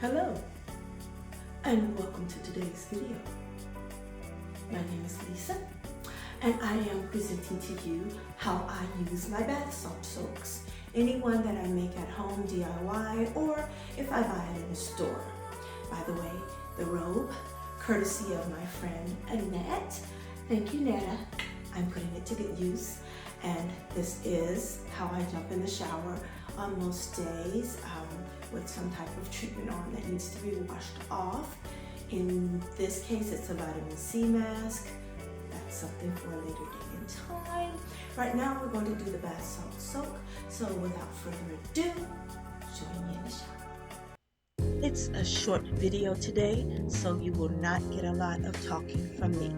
Hello, and welcome to today's video. My name is Lisa, and I am presenting to you how I use my bath salt soaks, any one that I make at home DIY or if I buy it in a store. By the way, the robe, courtesy of my friend Annette. Thank you, Netta. I'm putting it to good use, and this is how I jump in the shower on most days with some type of treatment on that needs to be washed off. In this case, it's a vitamin C mask. That's something for a later day and time. Right now, we're going to do the bath salt soak. So without further ado, join me in the shower. It's a short video today, so you will not get a lot of talking from me.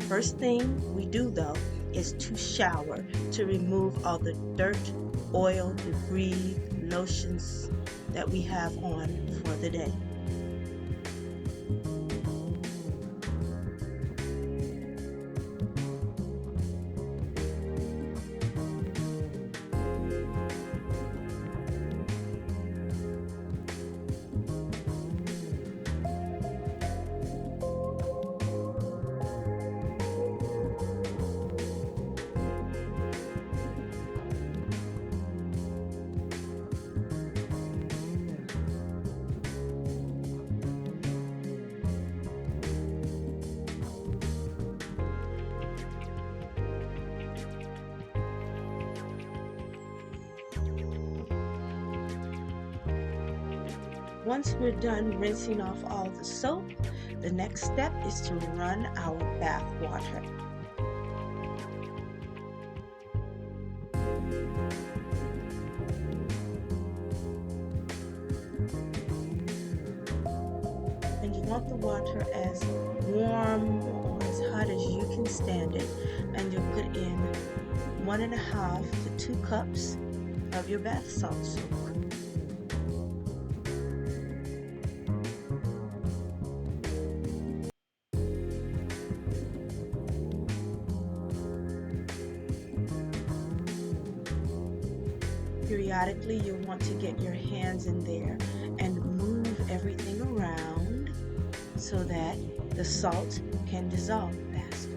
First thing we do though is to shower to remove all the dirt, oil, debris, lotions that we have on for the day. Once we're done rinsing off all the soap, the next step is to run our bath water. And you want the water as warm or as hot as you can stand it, and you'll put in 1.5 to 2 cups of your bath salt soak. Periodically, you'll want to get your hands in there and move everything around so that the salt can dissolve faster.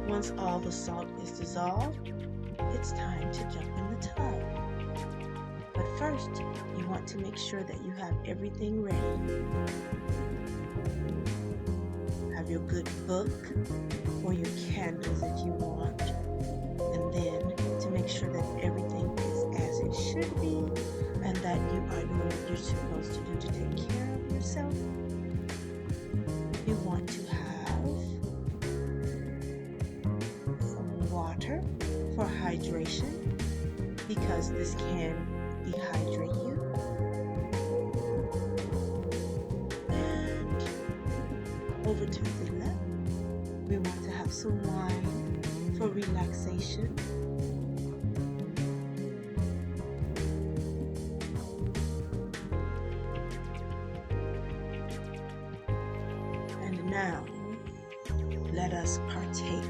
Once all the salt is dissolved, it's time to jump in the tub. But first, you want to make sure that you have everything ready. Have your good book or your candles if you want. And then to make sure that everything is as it should be and that you are doing what you're supposed to do to take care of yourself, you want to have water for hydration, because this can dehydrate you. And over to the left, we want to have some wine for relaxation. And now, let us partake